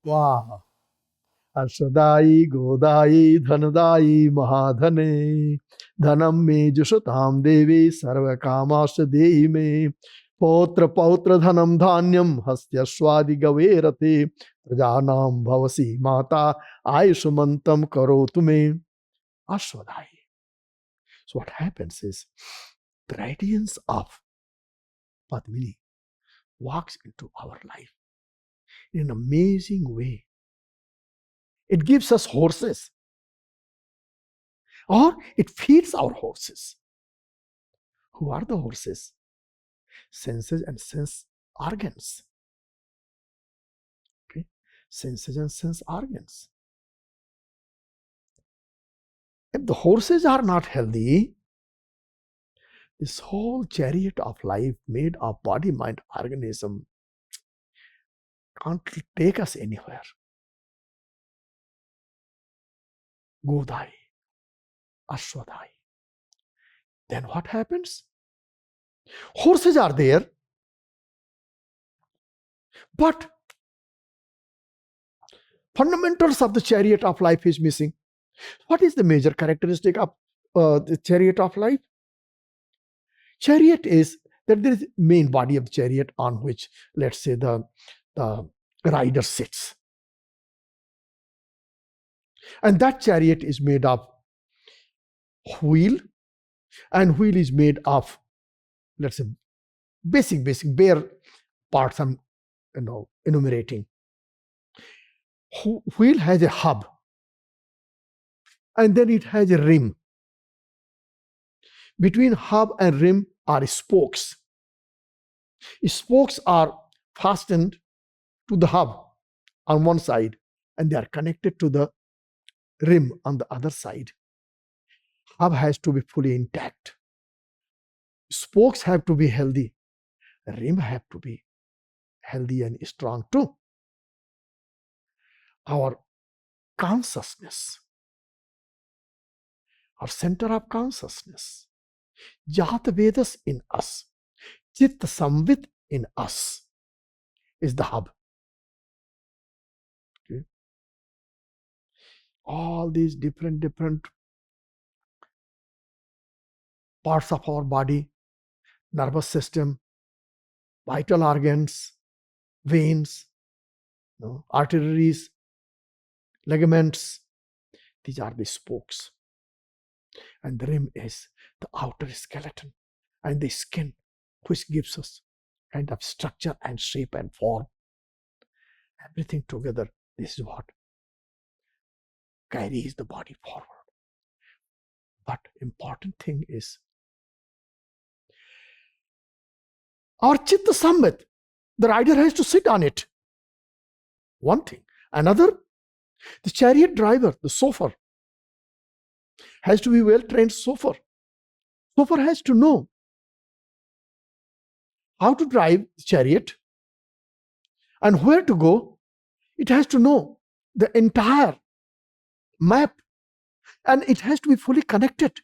Wow. Ashwadayi, Godayi, Dhanadayi, Mahadhane, Dhanam me Jushatam Devi, Sarva Kamasya Dehi me, Potra Pautra Dhanam Dhanyam, Hastya Swadi Gaverate, Prajanam Bhavasi Mata, Ayushumantam Karotu me. Ashwadayi. So what happens is, the radiance of Padmini walks into our life in an amazing way. It gives us horses, or it feeds our horses. Who are the horses? Senses and sense organs. Okay? Senses and sense organs. If the horses are not healthy, this whole chariot of life made of body, mind, organism can't take us anywhere. Godai, Ashwadai. Then what happens? Horses are there, but fundamentals of the chariot of life is missing. What is the major characteristic of the chariot of life? Chariot is that there is main body of the chariot on which, let's say, the rider sits. And that chariot is made of wheel, and wheel is made of, let's say, basic bare parts I'm enumerating. Wheel has a hub, and then it has a rim. Between hub and rim are spokes. Spokes are fastened to the hub on one side, and they are connected to the rim on the other side. Hub has to be fully intact. Spokes have to be healthy. Rim have to be healthy and strong too. Our consciousness, our center of consciousness, Jata Vedas in us, Chitta Samvit in us is the hub. Okay. All these different parts of our body, nervous system, vital organs, veins, arteries, ligaments, these are the spokes. And the rim is the outer skeleton and the skin, which gives us kind of structure and shape and form. Everything together, this is what carries the body forward. But important thing is, our Chitta Samvit, the rider has to sit on it. One thing. Another, the chariot driver, the chauffeur, has to be well-trained chauffeur. Chauffeur has to know how to drive the chariot and where to go. It has to know the entire map, and it has to be fully connected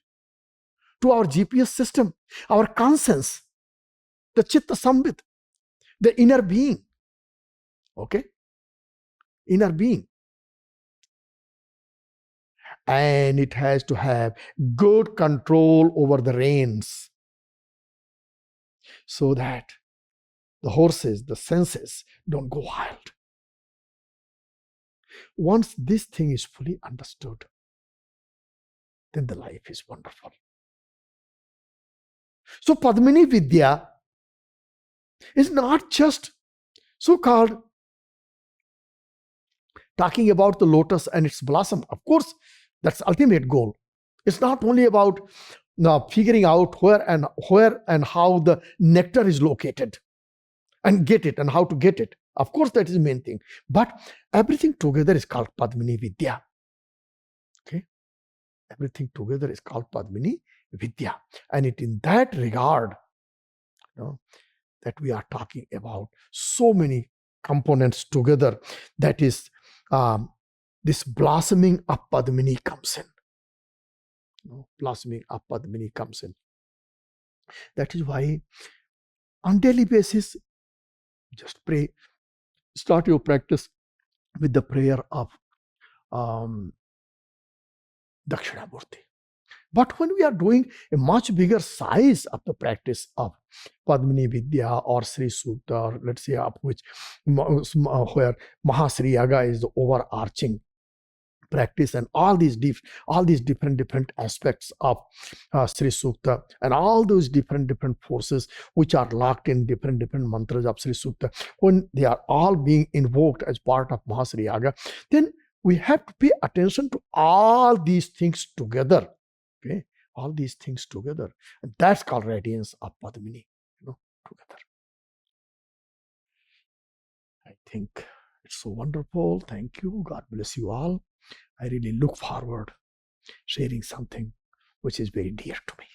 to our GPS system, our conscience, the Chitta Samvit, the inner being. Okay? Inner being. And it has to have good control over the reins, so that the horses, the senses, don't go wild. Once this thing is fully understood, then the life is wonderful. So Padmini Vidya is not just so-called talking about the lotus and its blossom. Of course, that's the ultimate goal. It's not only about figuring out where and how the nectar is located and get it and how to get it. Of course, that is the main thing. But everything together is called Padmini Vidya. Okay? Everything together is called Padmini Vidya. And it in that regard, that we are talking about so many components together, that is this blossoming of Padmini comes in. Blossoming of Padmini comes in. That is why on daily basis, just pray, start your practice with the prayer of um, Dakshinamurti. But when we are doing a much bigger size of the practice of Padmini Vidya or Sri Sukta, or let's say of which where Maha Sri Yaga is the overarching practice, and all these different aspects of Sri Sukta, and all those different forces which are locked in different mantras of Sri Sukta, when they are all being invoked as part of Maha Sri Yaga, then we have to pay attention to all these things together. Okay, all these things together, and that's called radiance of Padmini. Together. I think it's so wonderful. Thank you. God bless you all. I really look forward sharing something which is very dear to me.